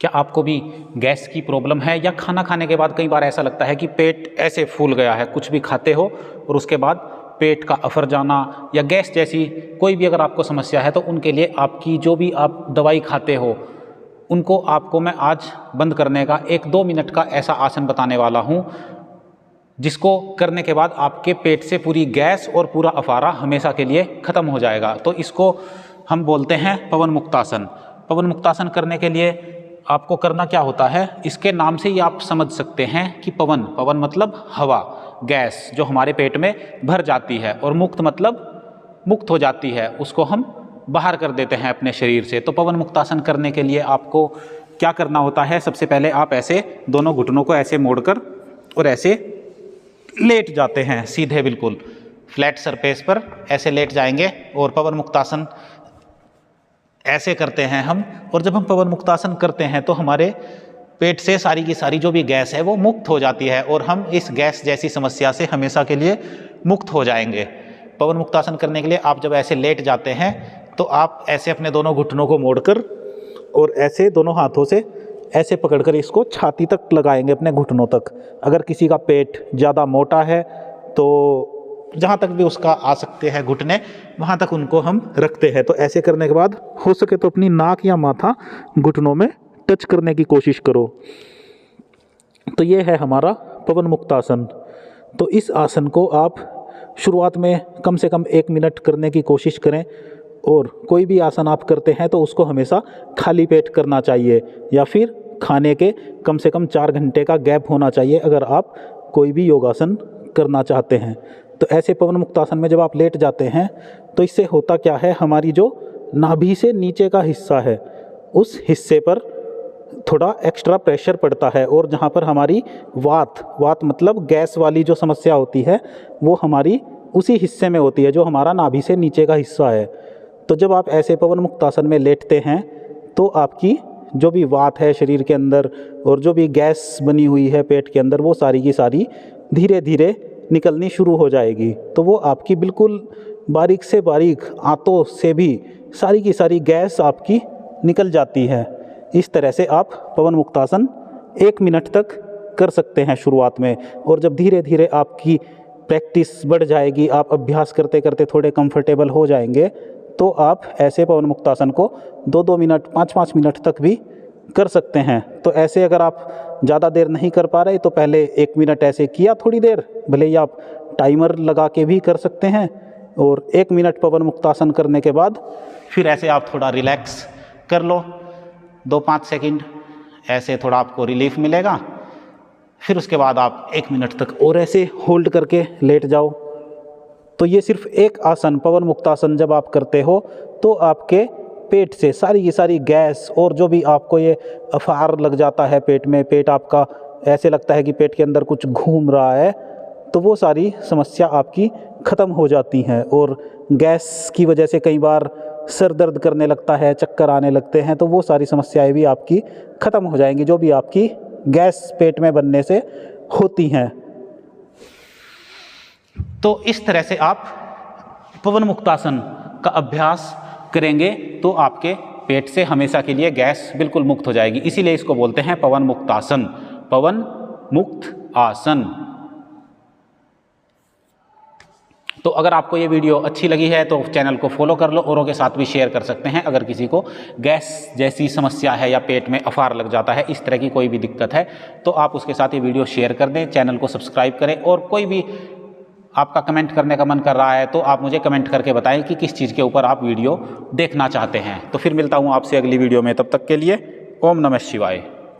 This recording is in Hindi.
क्या आपको भी गैस की प्रॉब्लम है या खाना खाने के बाद कई बार ऐसा लगता है कि पेट ऐसे फूल गया है, कुछ भी खाते हो और उसके बाद पेट का अफर जाना या गैस जैसी कोई भी अगर आपको समस्या है, तो उनके लिए आपकी जो भी आप दवाई खाते हो उनको आपको मैं आज बंद करने का 1-2 मिनट का ऐसा आसन बताने वाला हूँ जिसको करने के बाद आपके पेट से पूरी गैस और पूरा अफारा हमेशा के लिए ख़त्म हो जाएगा। तो इसको हम बोलते हैं पवन मुक्तासन। पवन मुक्तासन करने के लिए आपको करना क्या होता है, इसके नाम से ही आप समझ सकते हैं कि पवन, पवन मतलब हवा, गैस जो हमारे पेट में भर जाती है, और मुक्त मतलब मुक्त हो जाती है, उसको हम बाहर कर देते हैं अपने शरीर से। तो पवन मुक्तासन करने के लिए आपको क्या करना होता है, सबसे पहले आप ऐसे दोनों घुटनों को ऐसे मोड़कर और ऐसे लेट जाते हैं, सीधे बिल्कुल फ्लैट सरफेस पर ऐसे लेट जाएंगे और पवन मुक्तासन ऐसे करते हैं हम। और जब हम पवन मुक्तासन करते हैं तो हमारे पेट से सारी की सारी जो भी गैस है वो मुक्त हो जाती है और हम इस गैस जैसी समस्या से हमेशा के लिए मुक्त हो जाएंगे। पवन मुक्तासन करने के लिए आप जब ऐसे लेट जाते हैं तो आप ऐसे अपने दोनों घुटनों को मोड़कर और ऐसे दोनों हाथों से ऐसे पकड़कर इसको छाती तक लगाएंगे, अपने घुटनों तक। अगर किसी का पेट ज़्यादा मोटा है तो जहाँ तक भी उसका आ सकते हैं घुटने, वहाँ तक उनको हम रखते हैं। तो ऐसे करने के बाद हो सके तो अपनी नाक या माथा घुटनों में टच करने की कोशिश करो। तो ये है हमारा पवन मुक्तासन। तो इस आसन को आप शुरुआत में कम से कम 1 मिनट करने की कोशिश करें, और कोई भी आसन आप करते हैं तो उसको हमेशा खाली पेट करना चाहिए या फिर खाने के कम से कम 4 घंटे का गैप होना चाहिए अगर आप कोई भी योगासन करना चाहते हैं। तो ऐसे पवन मुक्तासन में जब आप लेट जाते हैं तो इससे होता क्या है, हमारी जो नाभि से नीचे का हिस्सा है उस हिस्से पर थोड़ा एक्स्ट्रा प्रेशर पड़ता है, और जहाँ पर हमारी वात मतलब गैस वाली जो समस्या होती है वो हमारी उसी हिस्से में होती है जो हमारा नाभि से नीचे का हिस्सा है। तो जब आप ऐसे पवन मुक्तासन में लेटते हैं तो आपकी जो भी वात है शरीर के अंदर और जो भी गैस बनी हुई है पेट के अंदर वो सारी की सारी धीरे धीरे निकलनी शुरू हो जाएगी। तो वो आपकी बिल्कुल बारीक से बारीक आंतों से भी सारी की सारी गैस आपकी निकल जाती है। इस तरह से आप पवन मुक्तासन 1 मिनट तक कर सकते हैं शुरुआत में, और जब धीरे धीरे आपकी प्रैक्टिस बढ़ जाएगी, आप अभ्यास करते करते थोड़े कंफर्टेबल हो जाएंगे, तो आप ऐसे पवन मुक्तासन को 2-2 मिनट 5-5 मिनट तक भी कर सकते हैं। तो ऐसे अगर आप ज़्यादा देर नहीं कर पा रहे तो पहले 1 मिनट ऐसे किया थोड़ी देर, भले ही आप टाइमर लगा के भी कर सकते हैं, और 1 मिनट पवन मुक्तासन करने के बाद फिर ऐसे आप थोड़ा रिलैक्स कर लो 2-5 सेकंड, ऐसे थोड़ा आपको रिलीफ मिलेगा। फिर उसके बाद आप 1 मिनट तक और ऐसे होल्ड करके लेट जाओ। तो ये सिर्फ एक आसन पवन मुक्तासन जब आप करते हो तो आपके पेट से सारी की सारी गैस और जो भी आपको ये अफार लग जाता है पेट में, पेट आपका ऐसे लगता है कि पेट के अंदर कुछ घूम रहा है, तो वो सारी समस्या आपकी ख़त्म हो जाती हैं। और गैस की वजह से कई बार सर दर्द करने लगता है, चक्कर आने लगते हैं, तो वो सारी समस्याएं भी आपकी ख़त्म हो जाएंगी जो भी आपकी गैस पेट में बनने से होती हैं। तो इस तरह से आप पवन मुक्तासन का अभ्यास करेंगे तो आपके पेट से हमेशा के लिए गैस बिल्कुल मुक्त हो जाएगी। इसीलिए इसको बोलते हैं पवन मुक्तासन, पवन मुक्त आसन। तो अगर आपको ये वीडियो अच्छी लगी है तो चैनल को फॉलो कर लो, औरों के साथ भी शेयर कर सकते हैं। अगर किसी को गैस जैसी समस्या है या पेट में अफार लग जाता है, इस तरह की कोई भी दिक्कत है, तो आप उसके साथ ये वीडियो शेयर कर दें, चैनल को सब्सक्राइब करें। और कोई भी आपका कमेंट करने का मन कर रहा है तो आप मुझे कमेंट करके बताएं कि किस चीज़ के ऊपर आप वीडियो देखना चाहते हैं। तो फिर मिलता हूँ आपसे अगली वीडियो में, तब तक के लिए ओम नमः शिवाय।